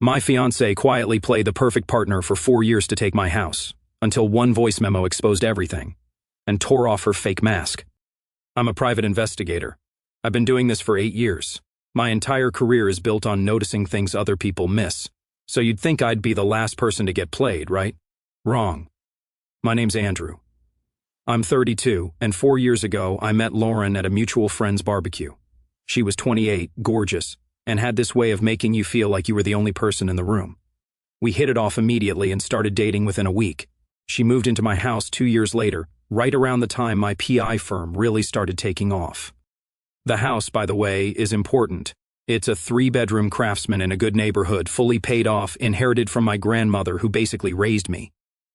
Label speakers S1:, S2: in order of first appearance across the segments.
S1: My fiancée quietly played the perfect partner for 4 years to take my house, until one voice memo exposed everything and tore off her fake mask. I'm a private investigator. I've been doing this for 8 years. My entire career is built on noticing things other people miss. So you'd think I'd be the last person to get played, right? Wrong. My name's Andrew. I'm 32, and 4 years ago I met Lauren at a mutual friend's barbecue. She was 28, gorgeous, and had this way of making you feel like you were the only person in the room. We hit it off immediately and started dating within a week. She moved into my house 2 years later, right around the time my PI firm really started taking off. The house, by the way, is important. It's a 3-bedroom Craftsman in a good neighborhood, fully paid off, inherited from my grandmother who basically raised me.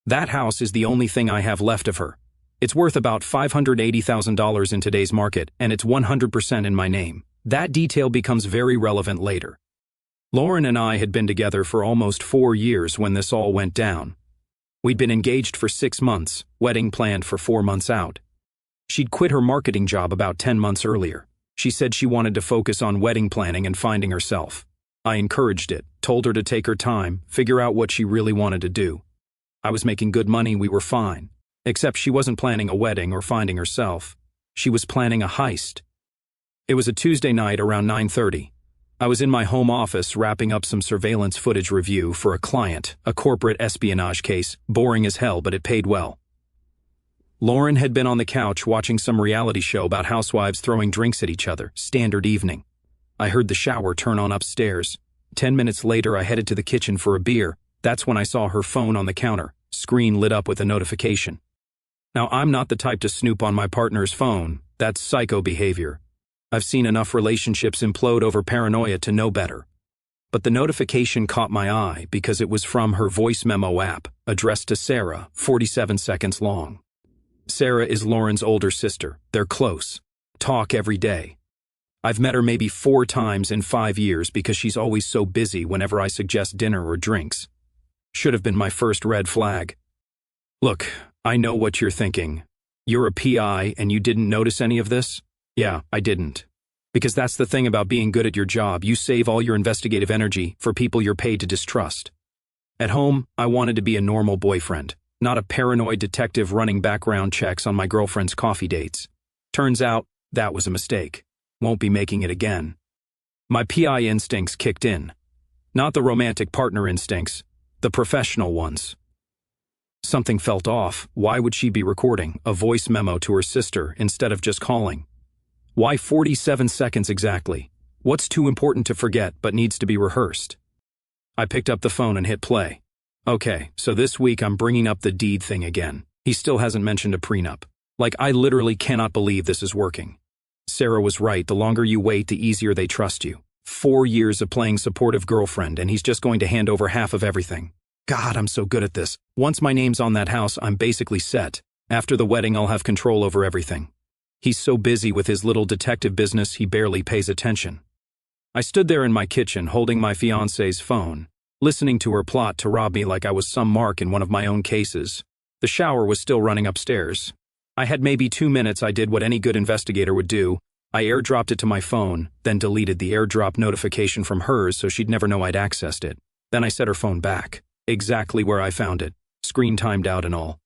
S1: That house is the only thing I have left of her. It's worth about $580,000 in today's market, and it's 100% in my name. That detail becomes very relevant later. Lauren and I had been together for almost 4 years when this all went down. We'd been engaged for 6 months, wedding planned for 4 months out. She'd quit her marketing job about 10 months earlier. She said she wanted to focus on wedding planning and finding herself. I encouraged it, told her to take her time, figure out what she really wanted to do. I was making good money, we were fine. Except she wasn't planning a wedding or finding herself. She was planning a heist. It was a Tuesday night around 9:30. I was in my home office wrapping up some surveillance footage review for a client, a corporate espionage case, boring as hell, but it paid well. Lauren had been on the couch watching some reality show about housewives throwing drinks at each other, standard evening. I heard the shower turn on upstairs. 10 minutes later, I headed to the kitchen for a beer. That's when I saw her phone on the counter, screen lit up with a notification. Now, I'm not the type to snoop on my partner's phone. That's psycho behavior. I've seen enough relationships implode over paranoia to know better. But the notification caught my eye because it was from her voice memo app, addressed to Sarah, 47 seconds long. Sarah is Lauren's older sister. They're close. Talk every day. I've met her maybe 4 times in 5 years because she's always so busy whenever I suggest dinner or drinks. Should have been my first red flag. Look, I know what you're thinking. You're a PI and you didn't notice any of this? Yeah, I didn't. Because that's the thing about being good at your job. You save all your investigative energy for people you're paid to distrust. At home, I wanted to be a normal boyfriend, not a paranoid detective running background checks on my girlfriend's coffee dates. Turns out, that was a mistake. Won't be making it again. My PI instincts kicked in. Not the romantic partner instincts, the professional ones. Something felt off. Why would she be recording a voice memo to her sister instead of just calling? Why 47 seconds exactly? What's too important to forget but needs to be rehearsed? I picked up the phone and hit play. Okay, so this week I'm bringing up the deed thing again. He still hasn't mentioned a prenup. Like, I literally cannot believe this is working. Sarah was right. The longer you wait, the easier they trust you. 4 years of playing supportive girlfriend and he's just going to hand over half of everything. God, I'm so good at this. Once my name's on that house, I'm basically set. After the wedding, I'll have control over everything. He's so busy with his little detective business, he barely pays attention. I stood there in my kitchen holding my fiancée's phone, listening to her plot to rob me like I was some mark in one of my own cases. The shower was still running upstairs. I had maybe 2 minutes. I did what any good investigator would do. I airdropped it to my phone, then deleted the airdrop notification from hers so she'd never know I'd accessed it. Then I set her phone back, exactly where I found it, screen timed out and all.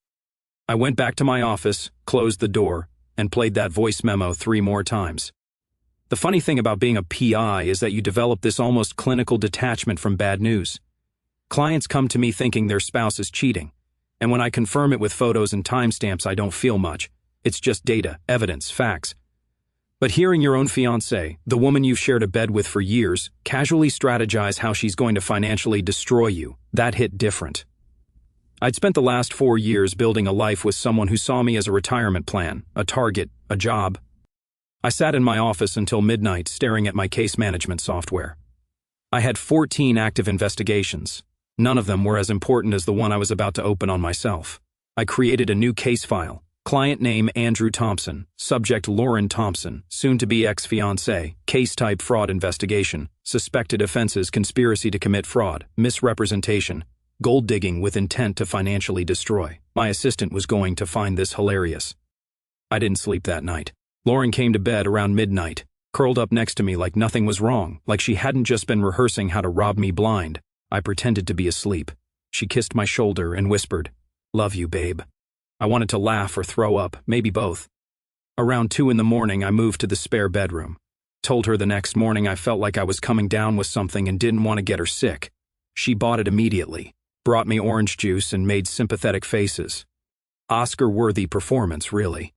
S1: I went back to my office, closed the door, and played that voice memo 3 more times. The funny thing about being a PI is that you develop this almost clinical detachment from bad news. Clients come to me thinking their spouse is cheating, and when I confirm it with photos and timestamps, I don't feel much. It's just data, evidence, facts. But hearing your own fiancée, the woman you've shared a bed with for years, casually strategize how she's going to financially destroy you, that hit different. I'd spent the last 4 years building a life with someone who saw me as a retirement plan, a target, a job. I sat in my office until midnight staring at my case management software. I had 14 active investigations. None of them were as important as the one I was about to open on myself. I created a new case file. Client name Andrew Thompson, subject Lauren Thompson, soon-to-be ex-fiancée, case type fraud investigation, suspected offenses conspiracy to commit fraud, misrepresentation, gold digging with intent to financially destroy. My assistant was going to find this hilarious. I didn't sleep that night. Lauren came to bed around midnight, curled up next to me like nothing was wrong, like she hadn't just been rehearsing how to rob me blind. I pretended to be asleep. She kissed my shoulder and whispered, "Love you, babe." I wanted to laugh or throw up, maybe both. Around 2 in the morning, I moved to the spare bedroom. Told her the next morning I felt like I was coming down with something and didn't want to get her sick. She bought it immediately, brought me orange juice and made sympathetic faces. Oscar-worthy performance, really.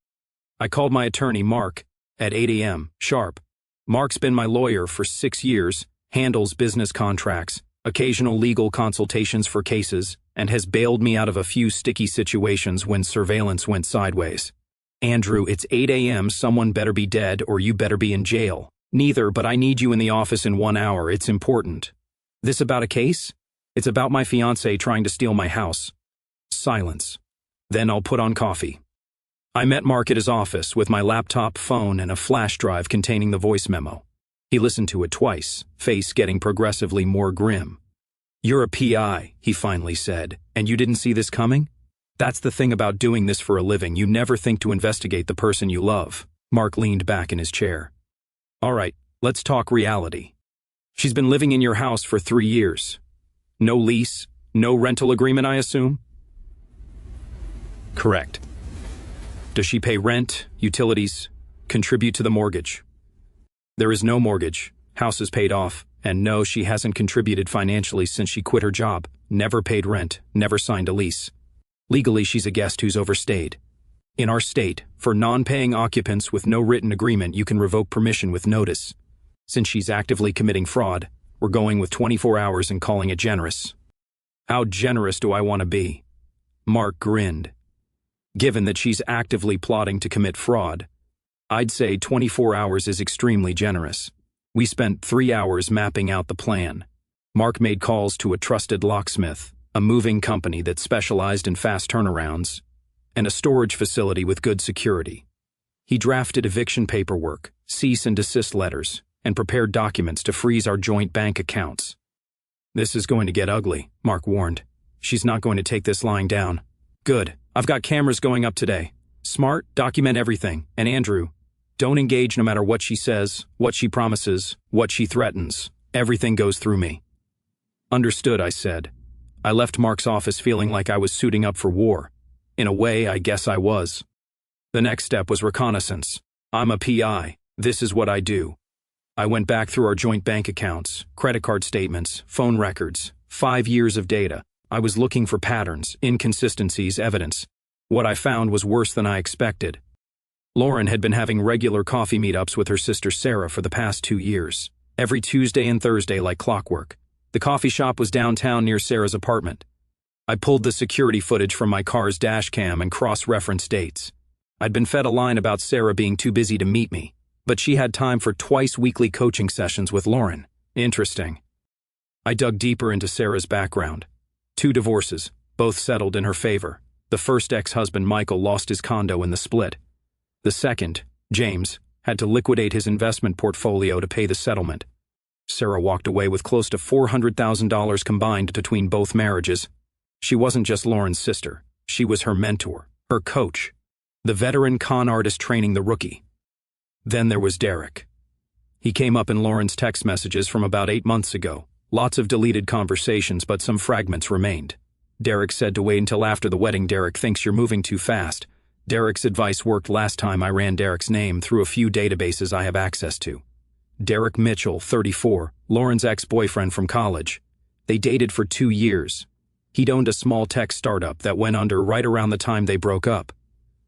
S1: I called my attorney, Mark, at 8 a.m., sharp. Mark's been my lawyer for 6 years, handles business contracts, occasional legal consultations for cases, and has bailed me out of a few sticky situations when surveillance went sideways. "Andrew, it's 8 a.m., someone better be dead or you better be in jail." "Neither, but I need you in the office in 1 hour, it's important." "This about a case?" "It's about my fiancée trying to steal my house." Silence. "Then I'll put on coffee." I met Mark at his office with my laptop, phone, and a flash drive containing the voice memo. He listened to it twice, face getting progressively more grim. "You're a PI," he finally said, "and you didn't see this coming? That's the thing about doing this for a living, you never think to investigate the person you love." Mark leaned back in his chair. "All right, let's talk reality. She's been living in your house for 3 years. No lease, no rental agreement, I assume?" "Correct." "Does she pay rent, utilities, contribute to the mortgage?" "There is no mortgage, house is paid off, and no, she hasn't contributed financially since she quit her job, never paid rent, never signed a lease. Legally, she's a guest who's overstayed. In our state, for non-paying occupants with no written agreement, you can revoke permission with notice. Since she's actively committing fraud, we're going with 24 hours and calling it generous." "How generous do I want to be?" Mark grinned. "Given that she's actively plotting to commit fraud, I'd say 24 hours is extremely generous. We spent 3 hours mapping out the plan. Mark made calls to a trusted locksmith, a moving company that specialized in fast turnarounds, and a storage facility with good security. He drafted eviction paperwork, cease and desist letters, and prepared documents to freeze our joint bank accounts. "This is going to get ugly," Mark warned. "She's not going to take this lying down." "Good. I've got cameras going up today. Smart, document everything. And Andrew, don't engage no matter what she says, what she promises, what she threatens. Everything goes through me." "Understood," I said. I left Mark's office feeling like I was suiting up for war. In a way, I guess I was. The next step was reconnaissance. I'm a PI. This is what I do. I went back through our joint bank accounts, credit card statements, phone records, 5 years of data. I was looking for patterns, inconsistencies, evidence. What I found was worse than I expected. Lauren had been having regular coffee meetups with her sister Sarah for the past 2 years, every Tuesday and Thursday like clockwork. The coffee shop was downtown near Sarah's apartment. I pulled the security footage from my car's dash cam and cross-referenced dates. I'd been fed a line about Sarah being too busy to meet me, but she had time for twice-weekly coaching sessions with Lauren. Interesting. I dug deeper into Sarah's background. 2 divorces, both settled in her favor. The first ex-husband, Michael, lost his condo in the split. The second, James, had to liquidate his investment portfolio to pay the settlement. Sarah walked away with close to $400,000 combined between both marriages. She wasn't just Lauren's sister. She was her mentor, her coach, the veteran con artist training the rookie. Then there was Derek. He came up in Lauren's text messages from about 8 months ago. Lots of deleted conversations, but some fragments remained. Derek said to wait until after the wedding. "Derek thinks you're moving too fast." Derek's advice worked last time I ran Derek's name through a few databases I have access to. Derek Mitchell, 34, Lauren's ex-boyfriend from college. They dated for 2 years. He'd owned a small tech startup that went under right around the time they broke up.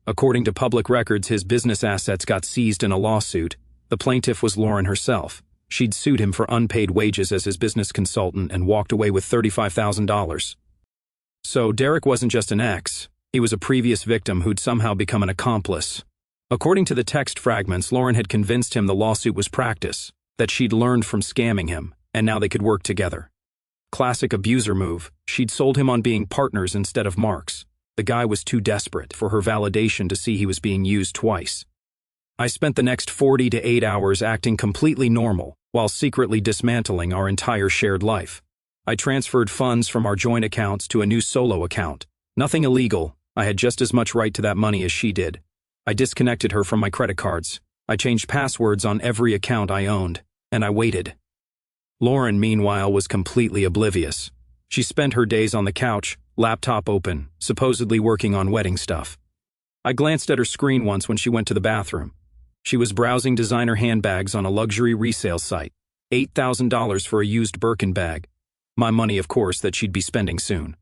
S1: According to public records, his business assets got seized in a lawsuit. The plaintiff was Lauren herself. She'd sued him for unpaid wages as his business consultant and walked away with $35,000. So Derek wasn't just an ex. He was a previous victim who'd somehow become an accomplice. According to the text fragments, Lauren had convinced him the lawsuit was practice, that she'd learned from scamming him, and now they could work together. Classic abuser move. She'd sold him on being partners instead of marks. The guy was too desperate for her validation to see he was being used twice. I spent the next 40 to 8 hours acting completely normal, while secretly dismantling our entire shared life. I transferred funds from our joint accounts to a new solo account. Nothing illegal. I had just as much right to that money as she did. I disconnected her from my credit cards. I changed passwords on every account I owned, and I waited. Lauren, meanwhile, was completely oblivious. She spent her days on the couch, laptop open, supposedly working on wedding stuff. I glanced at her screen once when she went to the bathroom. She was browsing designer handbags on a luxury resale site. $8,000 for a used Birkin bag. My money, of course, that she'd be spending soon.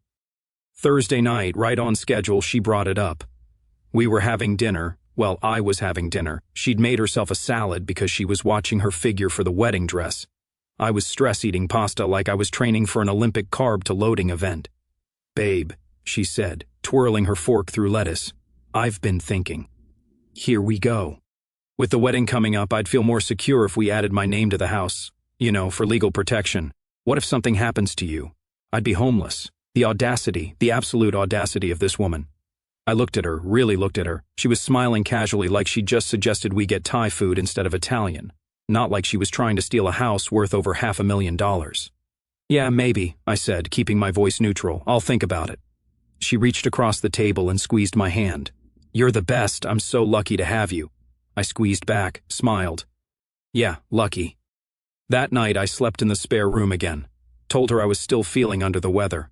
S1: Thursday night, right on schedule, she brought it up. We were having dinner. Well, I was having dinner. She'd made herself a salad because she was watching her figure for the wedding dress. I was stress-eating pasta like I was training for an Olympic carb-to-loading event. "Babe," she said, twirling her fork through lettuce. "I've been thinking. Here we go. With the wedding coming up, I'd feel more secure if we added my name to the house. You know, for legal protection. What if something happens to you? I'd be homeless." The audacity, the absolute audacity of this woman. I looked at her, really looked at her. She was smiling casually like she'd just suggested we get Thai food instead of Italian. Not like she was trying to steal a house worth over $500,000. "Yeah, maybe," I said, keeping my voice neutral. "I'll think about it." She reached across the table and squeezed my hand. "You're the best. I'm so lucky to have you." I squeezed back, smiled. "Yeah, lucky." That night I slept in the spare room again. Told her I was still feeling under the weather.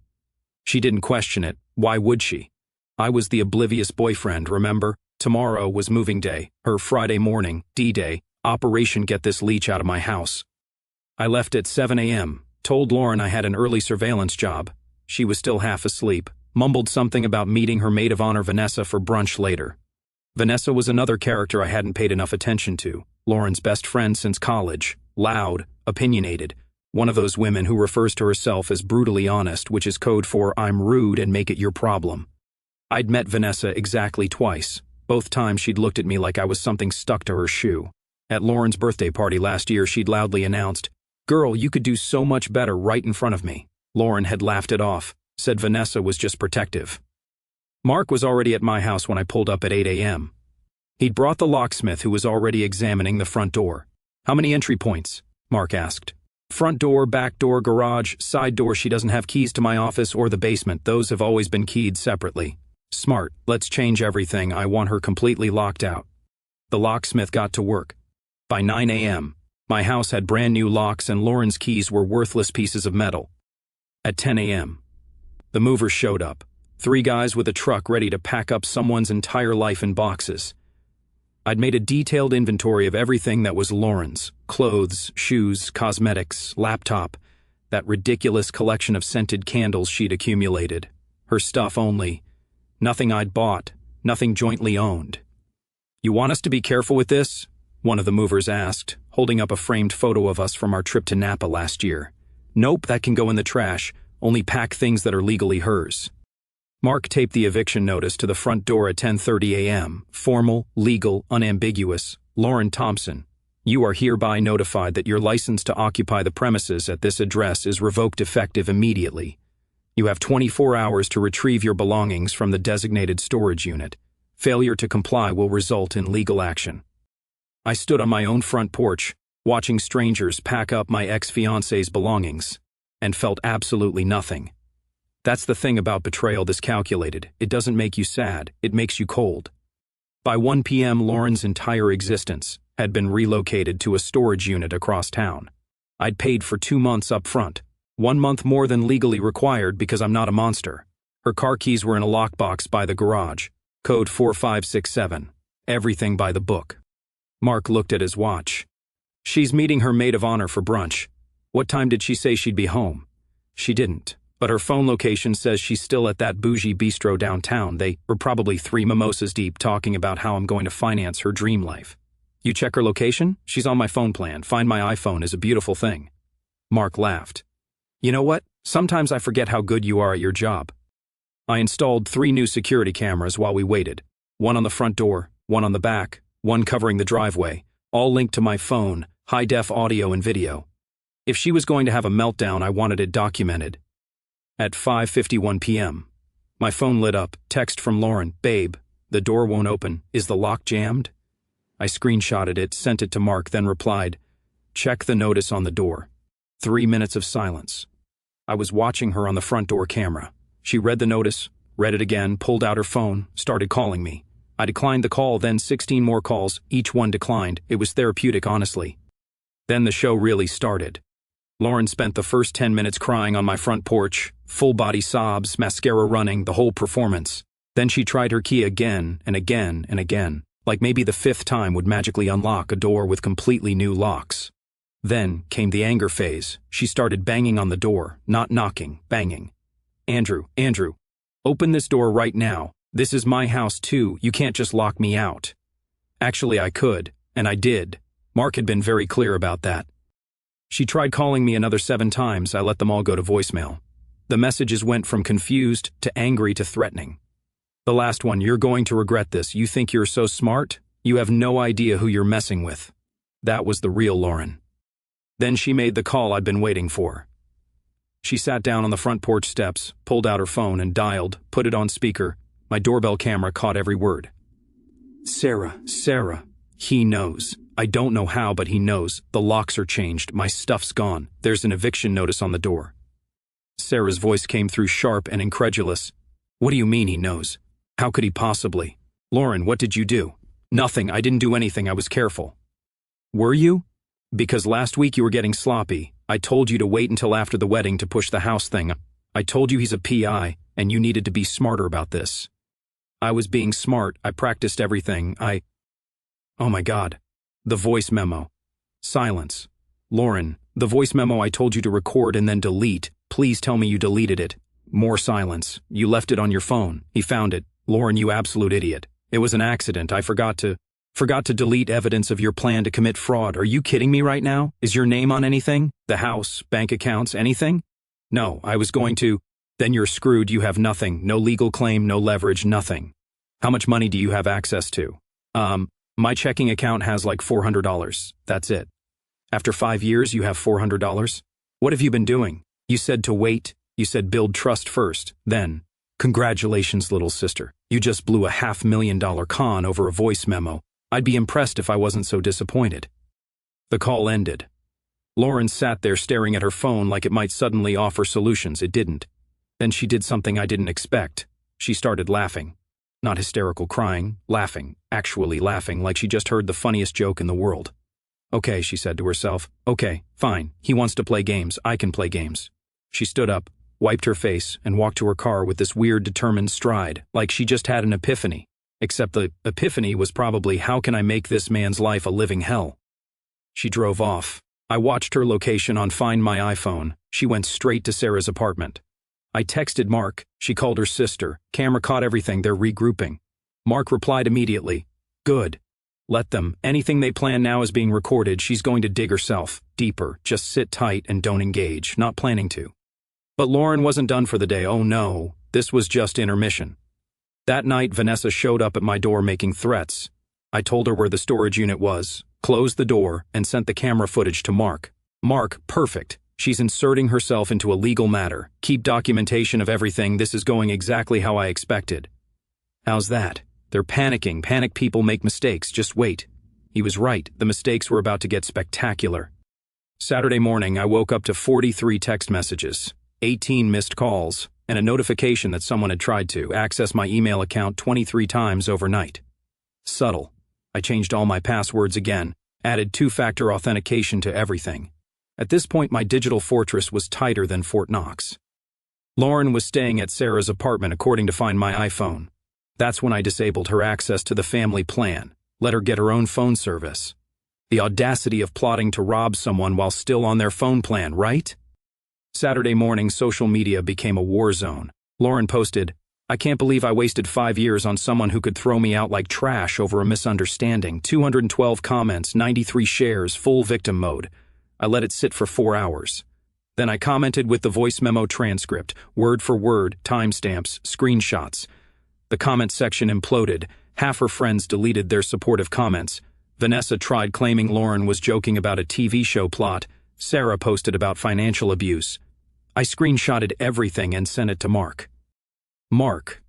S1: She didn't question it. Why would she? I was the oblivious boyfriend, remember? Tomorrow was moving day, her Friday morning, D-Day, Operation Get This Leech Out of My House. I left at 7 a.m., told Lauren I had an early surveillance job. She was still half asleep, mumbled something about meeting her maid of honor Vanessa for brunch later. Vanessa was another character I hadn't paid enough attention to, Lauren's best friend since college, loud, opinionated, one of those women who refers to herself as brutally honest, which is code for "I'm rude and make it your problem." I'd met Vanessa exactly twice. Both times she'd looked at me like I was something stuck to her shoe. At Lauren's birthday party last year, she'd loudly announced, "Girl, you could do so much better right in front of me." Lauren had laughed it off, said Vanessa was just protective. Mark was already at my house when I pulled up at 8 a.m. He'd brought the locksmith who was already examining the front door. "How many entry points?" Mark asked. "Front door, back door, garage, side door. She doesn't have keys to my office or the basement. Those have always been keyed separately." "Smart. Let's change everything. I want her completely locked out." The locksmith got to work. By 9 a.m., my house had brand new locks and Lauren's keys were worthless pieces of metal. At 10 a.m., the movers showed up. 3 guys with a truck ready to pack up someone's entire life in boxes. I'd made a detailed inventory of everything that was Lauren's: clothes, shoes, cosmetics, laptop, that ridiculous collection of scented candles she'd accumulated. Her stuff only. Nothing I'd bought, nothing jointly owned. "You want us to be careful with this?" one of the movers asked, holding up a framed photo of us from our trip to Napa last year. "Nope, that can go in the trash. Only pack things that are legally hers." Mark taped the eviction notice to the front door at 10:30 a.m. Formal, legal, unambiguous. "Lauren Thompson, you are hereby notified that your license to occupy the premises at this address is revoked effective immediately. You have 24 hours to retrieve your belongings from the designated storage unit. Failure to comply will result in legal action." I stood on my own front porch, watching strangers pack up my ex-fiancée's belongings, and felt absolutely nothing. That's the thing about betrayal this calculated. It doesn't make you sad, it makes you cold. By 1 p.m., Lauren's entire existence had been relocated to a storage unit across town. I'd paid for 2 months up front, 1 month more than legally required because I'm not a monster. Her car keys were in a lockbox by the garage, code 4567, everything by the book. Mark looked at his watch. "She's meeting her maid of honor for brunch. What time did she say she'd be home?" She didn't. But her phone location says she's still at that bougie bistro downtown. They were probably 3 mimosas deep talking about how I'm going to finance her dream life. "You check her location? She's on my phone plan. Find My iPhone is a beautiful thing." Mark laughed. "You know what? Sometimes I forget how good you are at your job." I installed 3 new security cameras while we waited. One on the front door, one on the back, one covering the driveway, all linked to my phone, high-def audio and video. If she was going to have a meltdown, I wanted it documented. At 5:51 p.m., my phone lit up, text from Lauren, "Babe, the door won't open. Is the lock jammed?" I screenshotted it, sent it to Mark, then replied, "Check the notice on the door." 3 minutes of silence. I was watching her on the front door camera. She read the notice, read it again, pulled out her phone, started calling me. I declined the call, then 16 more calls, each one declined. It was therapeutic, honestly. Then the show really started. Lauren spent the first 10 minutes crying on my front porch, full body sobs, mascara running, the whole performance. Then she tried her key again and again and again, like maybe the fifth time would magically unlock a door with completely new locks. Then came the anger phase. She started banging on the door, not knocking, banging. Andrew, open this door right now. This is my house too. You can't just lock me out. Actually, I could, and I did. Mark had been very clear about that. She tried calling me another 7 times. I let them all go to voicemail. The messages went from confused to angry to threatening. The last one, you're going to regret this. You think you're so smart? You have no idea who you're messing with. That was the real Lauren. Then she made the call I'd been waiting for. She sat down on the front porch steps, pulled out her phone and dialed, put it on speaker. My doorbell camera caught every word. Sarah. He knows. I don't know how, but he knows. The locks are changed. My stuff's gone. There's an eviction notice on the door. Sarah's voice came through sharp and incredulous. What do you mean he knows? How could he possibly? Lauren, what did you do? Nothing. I didn't do anything. I was careful. Were you? Because last week you were getting sloppy. I told you to wait until after the wedding to push the house thing. I told you he's a PI, and you needed to be smarter about this. I was being smart. I practiced everything. Oh my God. The voice memo. Silence. Lauren, the voice memo I told you to record and then delete. Please tell me you deleted it. More silence. You left it on your phone. He found it. Lauren, you absolute idiot. It was an accident. I forgot to delete evidence of your plan to commit fraud. Are you kidding me right now? Is your name on anything? The house, bank accounts, anything? No, I was going to. Then you're screwed. You have nothing. No legal claim, no leverage, nothing. How much money do you have access to? My checking account has like $400. That's it. After 5 years, you have $400? What have you been doing? You said to wait. You said build trust first. Then, congratulations, little sister. You just blew a $500,000 con over a voice memo. I'd be impressed if I wasn't so disappointed. The call ended. Lauren sat there staring at her phone like it might suddenly offer solutions. It didn't. Then she did something I didn't expect. She started laughing. Not hysterical crying, laughing, actually laughing like she just heard the funniest joke in the world. Okay, she said to herself. Okay, fine. He wants to play games. I can play games. She stood up, wiped her face, and walked to her car with this weird determined stride, like she just had an epiphany. Except the epiphany was probably, how can I make this man's life a living hell? She drove off. I watched her location on Find My iPhone. She went straight to Sarah's apartment. I texted Mark. She called her sister. Camera caught everything. They're regrouping. Mark replied immediately. Good. Let them. Anything they plan now is being recorded. She's going to dig herself. Deeper. Just sit tight and don't engage. Not planning to. But Lauren wasn't done for the day. Oh no. This was just intermission. That night, Vanessa showed up at my door making threats. I told her where the storage unit was, closed the door, and sent the camera footage to Mark. Mark, perfect. She's inserting herself into a legal matter. Keep documentation of everything. This is going exactly how I expected. How's that? They're panicking. Panic people make mistakes. Just wait. He was right. The mistakes were about to get spectacular. Saturday morning, I woke up to 43 text messages, 18 missed calls, and a notification that someone had tried to access my email account 23 times overnight. Subtle. I changed all my passwords again, added 2-factor authentication to everything. At this point, my digital fortress was tighter than Fort Knox. Lauren was staying at Sarah's apartment according to Find My iPhone. That's when I disabled her access to the family plan, let her get her own phone service. The audacity of plotting to rob someone while still on their phone plan, right? Saturday morning, social media became a war zone. Lauren posted, I can't believe I wasted 5 years on someone who could throw me out like trash over a misunderstanding. 212 comments, 93 shares, full victim mode. I let it sit for 4 hours. Then I commented with the voice memo transcript, word for word, timestamps, screenshots. The comment section imploded. Half her friends deleted their supportive comments. Vanessa tried claiming Lauren was joking about a TV show plot. Sarah posted about financial abuse. I screenshotted everything and sent it to Mark. Mark.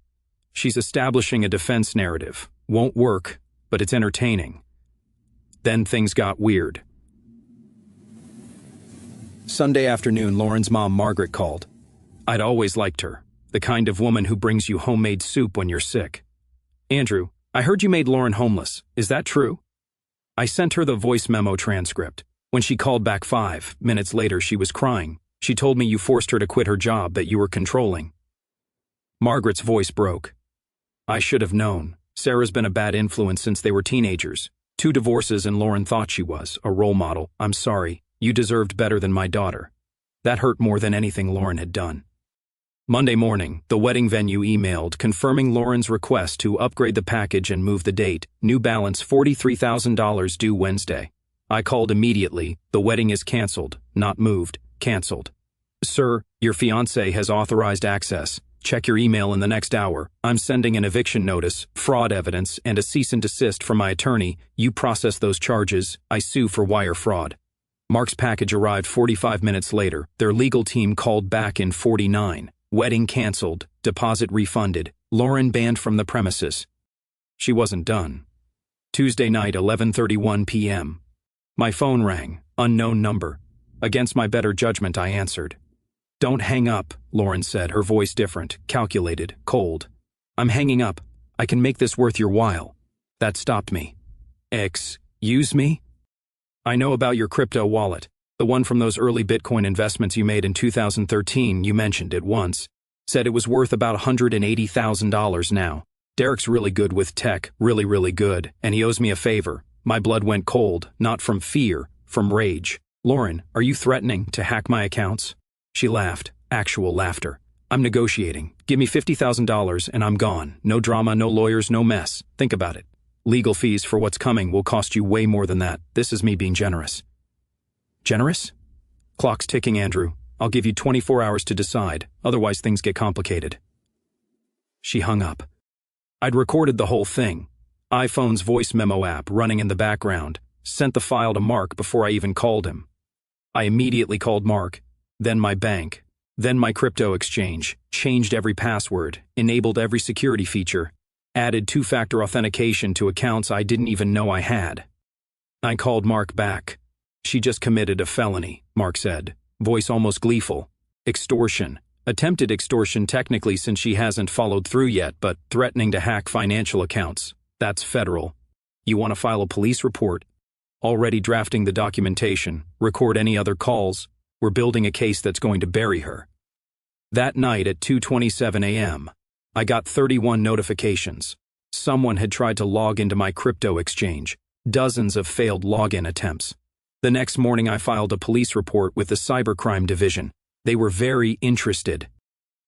S1: She's establishing a defense narrative. Won't work, but it's entertaining. Then things got weird. Sunday afternoon, Lauren's mom, Margaret, called. I'd always liked her, the kind of woman who brings you homemade soup when you're sick. Andrew, I heard you made Lauren homeless. Is that true? I sent her the voice memo transcript. When she called back 5 minutes later, she was crying. She told me you forced her to quit her job, that you were controlling. Margaret's voice broke. I should have known. Sarah's been a bad influence since they were teenagers. 2 divorces, and Lauren thought she was a role model. I'm sorry. You deserved better than my daughter. That hurt more than anything Lauren had done. Monday morning, the wedding venue emailed confirming Lauren's request to upgrade the package and move the date. New balance $43,000 due Wednesday. I called immediately. The wedding is canceled, not moved, canceled. Sir, your fiancé has authorized access. Check your email in the next hour. I'm sending an eviction notice, fraud evidence, and a cease and desist from my attorney. You process those charges. I sue for wire fraud. Mark's package arrived 45 minutes later. Their legal team called back in 49. Wedding canceled, deposit refunded, Lauren banned from the premises. She wasn't done. Tuesday night, 11:31 p.m. My phone rang, unknown number. Against my better judgment, I answered. Don't hang up, Lauren said, her voice different, calculated, cold. I'm hanging up. I can make this worth your while. That stopped me. Excuse me? I know about your crypto wallet. The one from those early Bitcoin investments you made in 2013, you mentioned it once. Said it was worth about $180,000 now. Derek's really good with tech, really good, and he owes me a favor. My blood went cold, not from fear, from rage. Lauren, are you threatening to hack my accounts? She laughed, actual laughter. I'm negotiating. Give me $50,000 and I'm gone. No drama, no lawyers, no mess. Think about it. Legal fees for what's coming will cost you way more than that. This is me being generous. Generous? Clock's ticking, Andrew. I'll give you 24 hours to decide, otherwise things get complicated. She hung up. I'd recorded the whole thing. iPhone's voice memo app running in the background. Sent the file to Mark before I even called him. I immediately called Mark, then my bank, then my crypto exchange, changed every password, enabled every security feature, added 2-factor authentication to accounts I didn't even know I had. I called Mark back. She just committed a felony, Mark said, voice almost gleeful. Extortion. Attempted extortion technically since she hasn't followed through yet, but threatening to hack financial accounts. That's federal. You want to file a police report? Already drafting the documentation. Record any other calls. We're building a case that's going to bury her. That night at 2:27 a.m., I got 31 notifications. Someone had tried to log into my crypto exchange. Dozens of failed login attempts. The next morning I filed a police report with the cybercrime division. They were very interested.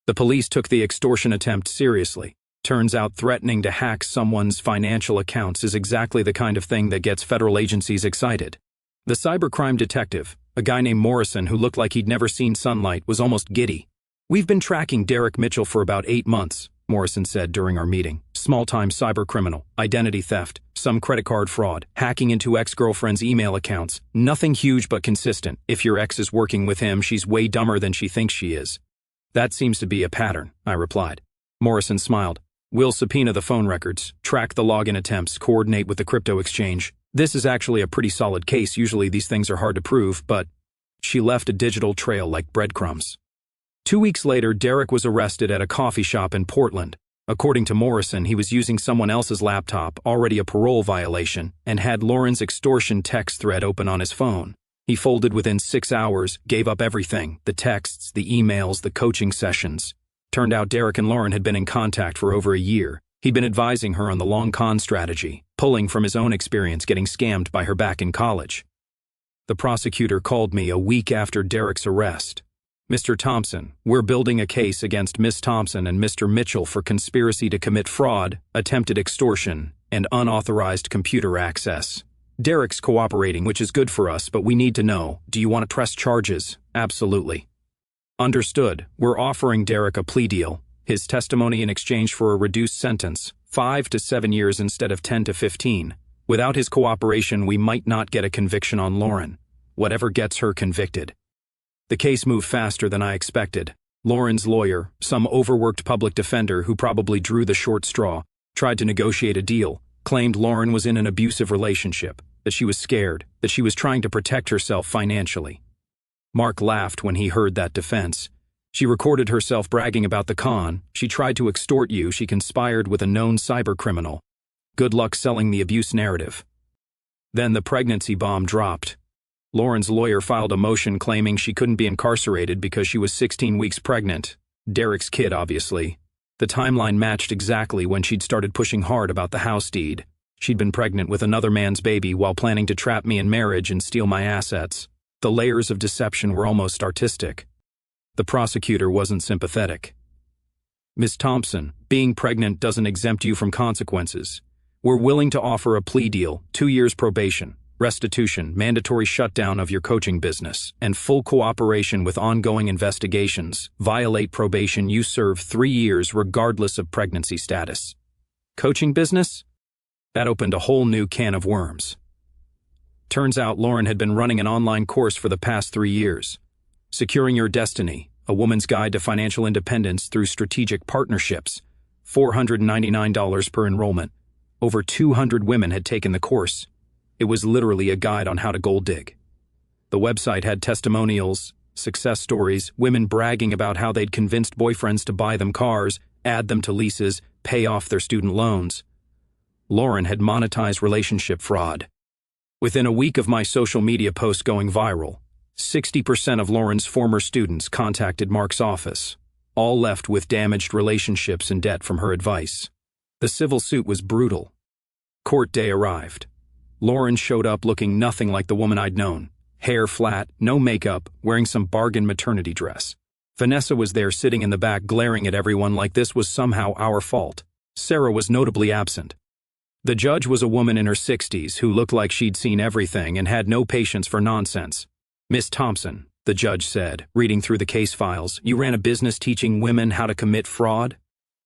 S1: The police took the extortion attempt seriously. Turns out threatening to hack someone's financial accounts is exactly the kind of thing that gets federal agencies excited. The cybercrime detective, a guy named Morrison who looked like he'd never seen sunlight, was almost giddy. We've been tracking Derek Mitchell for about 8 months, Morrison said during our meeting. Small-time cybercriminal, identity theft, some credit card fraud, hacking into ex-girlfriend's email accounts. Nothing huge but consistent. If your ex is working with him, she's way dumber than she thinks she is. That seems to be a pattern, I replied. Morrison smiled. We'll subpoena the phone records, track the login attempts, coordinate with the crypto exchange. This is actually a pretty solid case. Usually these things are hard to prove, but she left a digital trail like breadcrumbs. 2 weeks later, Derek was arrested at a coffee shop in Portland. According to Morrison, he was using someone else's laptop, already a parole violation, and had Lauren's extortion text thread open on his phone. He folded within 6 hours, gave up everything, the texts, the emails, the coaching sessions. Turned out Derek and Lauren had been in contact for over a year. He'd been advising her on the long con strategy, pulling from his own experience getting scammed by her back in college. The prosecutor called me a week after Derek's arrest. Mr. Thompson, we're building a case against Miss Thompson and Mr. Mitchell for conspiracy to commit fraud, attempted extortion, and unauthorized computer access. Derek's cooperating, which is good for us, but we need to know, do you want to press charges? Absolutely. Understood. We're offering Derek a plea deal, his testimony in exchange for a reduced sentence, 5 to 7 years instead of 10 to 15. Without his cooperation, we might not get a conviction on Lauren. Whatever gets her convicted. The case moved faster than I expected. Lauren's lawyer, some overworked public defender who probably drew the short straw, tried to negotiate a deal, claimed Lauren was in an abusive relationship, that she was scared, that she was trying to protect herself financially. Mark laughed when he heard that defense. She recorded herself bragging about the con. She tried to extort you. She conspired with a known cybercriminal. Good luck selling the abuse narrative. Then the pregnancy bomb dropped. Lauren's lawyer filed a motion claiming she couldn't be incarcerated because she was 16 weeks pregnant. Derek's kid, obviously. The timeline matched exactly when she'd started pushing hard about the house deed. She'd been pregnant with another man's baby while planning to trap me in marriage and steal my assets. The layers of deception were almost artistic. The prosecutor wasn't sympathetic. Ms. Thompson, being pregnant doesn't exempt you from consequences. We're willing to offer a plea deal, 2 years probation, restitution, mandatory shutdown of your coaching business, and full cooperation with ongoing investigations. Violate probation, you serve 3 years regardless of pregnancy status. Coaching business? That opened a whole new can of worms. Turns out Lauren had been running an online course for the past 3 years. Securing Your Destiny, A Woman's Guide to Financial Independence Through Strategic Partnerships. $499 per enrollment. Over 200 women had taken the course. It was literally a guide on how to gold dig. The website had testimonials, success stories, women bragging about how they'd convinced boyfriends to buy them cars, add them to leases, pay off their student loans. Lauren had monetized relationship fraud. Within a week of my social media posts going viral, 60% of Lauren's former students contacted Mark's office, all left with damaged relationships and debt from her advice. The civil suit was brutal. Court day arrived. Lauren showed up looking nothing like the woman I'd known. Hair flat, no makeup, wearing some bargain maternity dress. Vanessa was there sitting in the back glaring at everyone like this was somehow our fault. Sarah was notably absent. The judge was a woman in her 60s who looked like she'd seen everything and had no patience for nonsense. Miss Thompson, the judge said, reading through the case files, you ran a business teaching women how to commit fraud?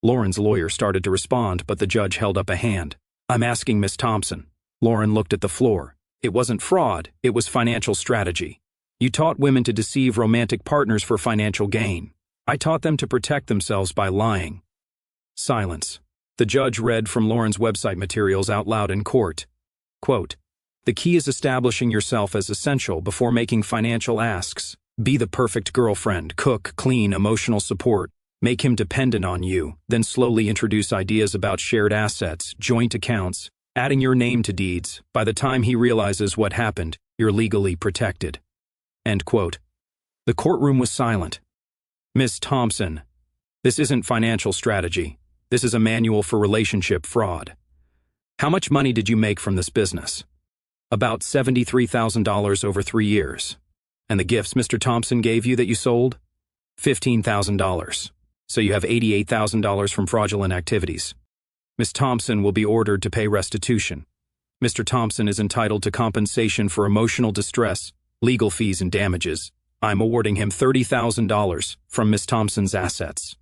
S1: Lauren's lawyer started to respond, but the judge held up a hand. I'm asking Miss Thompson. Lauren looked at the floor. It wasn't fraud, it was financial strategy. You taught women to deceive romantic partners for financial gain. I taught them to protect themselves by lying. Silence. The judge read from Lauren's website materials out loud in court. Quote, the key is establishing yourself as essential before making financial asks. Be the perfect girlfriend, cook, clean, emotional support. Make him dependent on you, then slowly introduce ideas about shared assets, joint accounts, adding your name to deeds. By the time he realizes what happened, you're legally protected. End quote. The courtroom was silent. Miss Thompson, this isn't financial strategy. This is a manual for relationship fraud. How much money did you make from this business? About $73,000 over 3 years. And the gifts Mr. Thompson gave you that you sold? $15,000. So you have $88,000 from fraudulent activities. Ms. Thompson will be ordered to pay restitution. Mr. Thompson is entitled to compensation for emotional distress, legal fees, and damages. I'm awarding him $30,000 from Ms. Thompson's assets.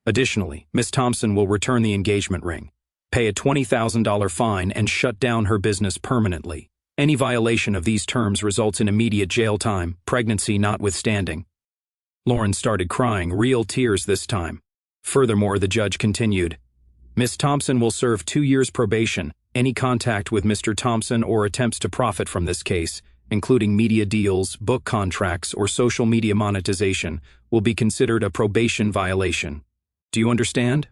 S1: Additionally, Ms. Thompson will return the engagement ring, pay a $20,000 fine, and shut down her business permanently. Any violation of these terms results in immediate jail time, pregnancy notwithstanding. Lauren started crying, real tears this time. Furthermore, the judge continued, Ms. Thompson will serve 2 years probation. Any contact with Mr. Thompson or attempts to profit from this case, including media deals, book contracts, or social media monetization, will be considered a probation violation. Do you understand?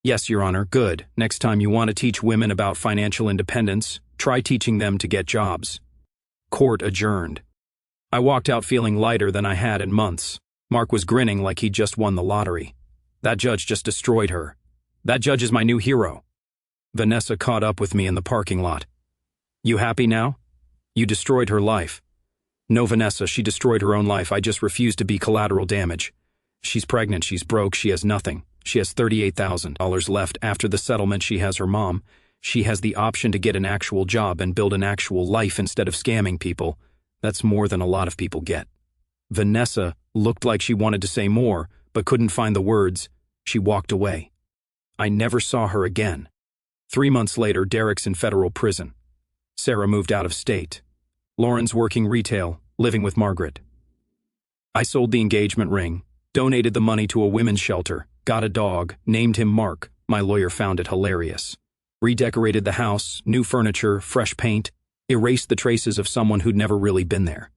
S1: Yes, Your Honor, good. Next time you want to teach women about financial independence, try teaching them to get jobs. Court adjourned. I walked out feeling lighter than I had in months. Mark was grinning like he'd just won the lottery. That judge just destroyed her. That judge is my new hero. Vanessa caught up with me in the parking lot. You happy now? You destroyed her life. No, Vanessa, she destroyed her own life. I just refuse to be collateral damage. She's pregnant, she's broke, she has nothing. She has $38,000 left after the settlement. She has her mom. She has the option to get an actual job and build an actual life instead of scamming people. That's more than a lot of people get. Vanessa looked like she wanted to say more, but couldn't find the words. She walked away. I never saw her again. 3 months later, Derek's in federal prison. Sarah moved out of state. Lauren's working retail, living with Margaret. I sold the engagement ring, donated the money to a women's shelter, got a dog, named him Mark. My lawyer found it hilarious. Redecorated the house, new furniture, fresh paint, erased the traces of someone who'd never really been there.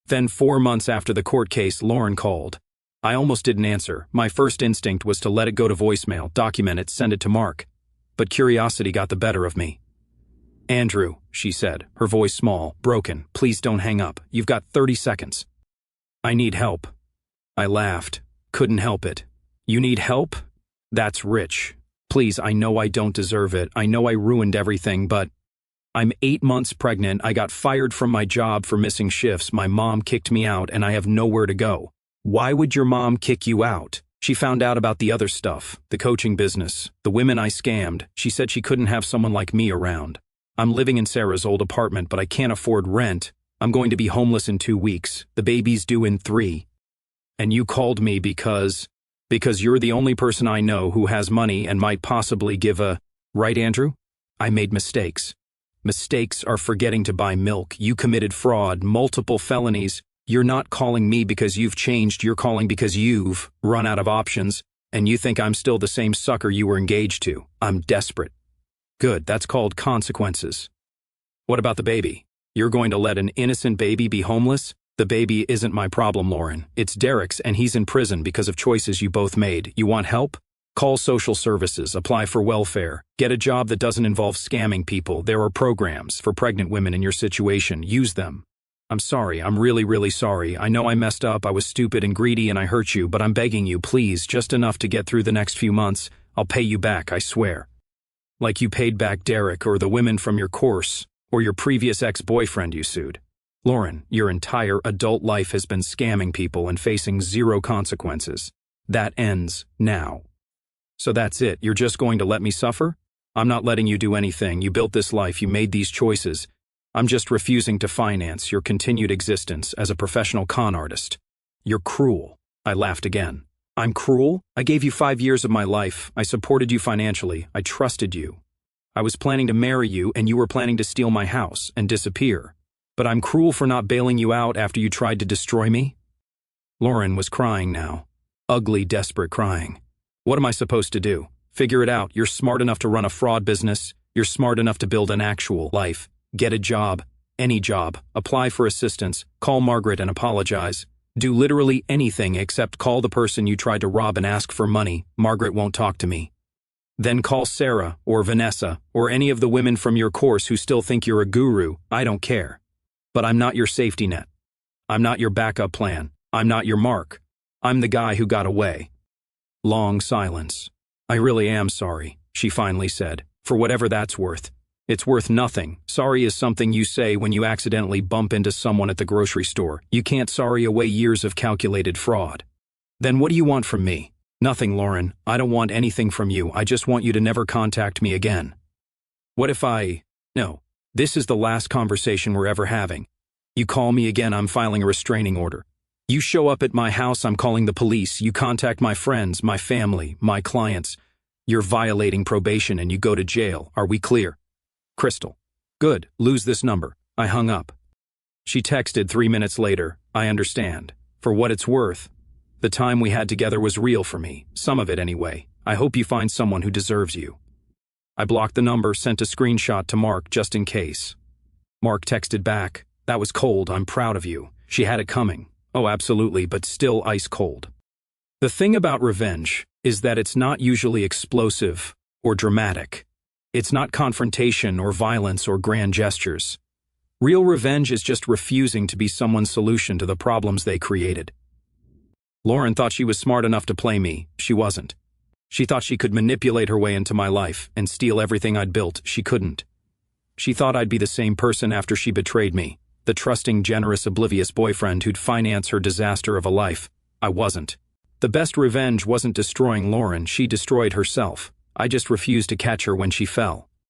S1: Then 4 months after the court case, Lauren called. I almost didn't answer. My first instinct was to let it go to voicemail, document it, send it to Mark. But curiosity got the better of me. Andrew, she said, her voice small, broken. Please don't hang up. You've got 30 seconds. I need help. I laughed. Couldn't help it. You need help? That's rich. Please, I know I don't deserve it. I know I ruined everything, but I'm 8 months pregnant. I got fired from my job for missing shifts. My mom kicked me out and I have nowhere to go. Why would your mom kick you out? She found out about the other stuff, the coaching business, the women I scammed. She said she couldn't have someone like me around. I'm living in Sarah's old apartment, but I can't afford rent. I'm going to be homeless in 2 weeks. The baby's due in 3. And you called me because you're the only person I know who has money and might possibly give a... Right, Andrew? I made mistakes. Mistakes are forgetting to buy milk. You committed fraud, multiple felonies. You're not calling me because you've changed. You're calling because you've run out of options, and you think I'm still the same sucker you were engaged to. I'm desperate. Good, that's called consequences. What about the baby? You're going to let an innocent baby be homeless? The baby isn't my problem, Lauren. It's Derek's, and he's in prison because of choices you both made. You want help? Call social services, apply for welfare, get a job that doesn't involve scamming people. There are programs for pregnant women in your situation. Use them. I'm sorry, I'm really, really sorry. I know I messed up, I was stupid and greedy and I hurt you, but I'm begging you, please, just enough to get through the next few months. I'll pay you back, I swear. Like you paid back Derek or the women from your course, or your previous ex-boyfriend you sued. Lauren, your entire adult life has been scamming people and facing 0 consequences. That ends now. So that's it, you're just going to let me suffer? I'm not letting you do anything. You built this life, you made these choices. I'm just refusing to finance your continued existence as a professional con artist. You're cruel. I laughed again. I'm cruel? I gave you 5 years of my life. I supported you financially. I trusted you. I was planning to marry you and you were planning to steal my house and disappear. But I'm cruel for not bailing you out after you tried to destroy me? Lauren was crying now. Ugly, desperate crying. What am I supposed to do? Figure it out. You're smart enough to run a fraud business. You're smart enough to build an actual life. Get a job. Any job. Apply for assistance. Call Margaret and apologize. Do literally anything except call the person you tried to rob and ask for money. Margaret won't talk to me. Then call Sarah or Vanessa or any of the women from your course who still think you're a guru. I don't care. But I'm not your safety net. I'm not your backup plan. I'm not your mark. I'm the guy who got away. Long silence. I really am sorry, she finally said, for whatever that's worth. It's worth nothing. Sorry is something you say when you accidentally bump into someone at the grocery store. You can't sorry away years of calculated fraud. Then what do you want from me? Nothing, Lauren. I don't want anything from you. I just want you to never contact me again. What if No. This is the last conversation we're ever having. You call me again, I'm filing a restraining order. You show up at my house, I'm calling the police. You contact my friends, my family, my clients. You're violating probation and you go to jail. Are we clear? Crystal. Good. Lose this number. I hung up. She texted 3 minutes later. I understand. For what it's worth. The time we had together was real for me. Some of it anyway. I hope you find someone who deserves you. I blocked the number, sent a screenshot to Mark just in case. Mark texted back. That was cold. I'm proud of you. She had it coming. Oh, absolutely, but still ice cold. The thing about revenge is that it's not usually explosive or dramatic. It's not confrontation or violence or grand gestures. Real revenge is just refusing to be someone's solution to the problems they created. Lauren thought she was smart enough to play me. She wasn't. She thought she could manipulate her way into my life and steal everything I'd built. She couldn't. She thought I'd be the same person after she betrayed me, the trusting, generous, oblivious boyfriend who'd finance her disaster of a life. I wasn't. The best revenge wasn't destroying Lauren, she destroyed herself. I just refused to catch her when she fell.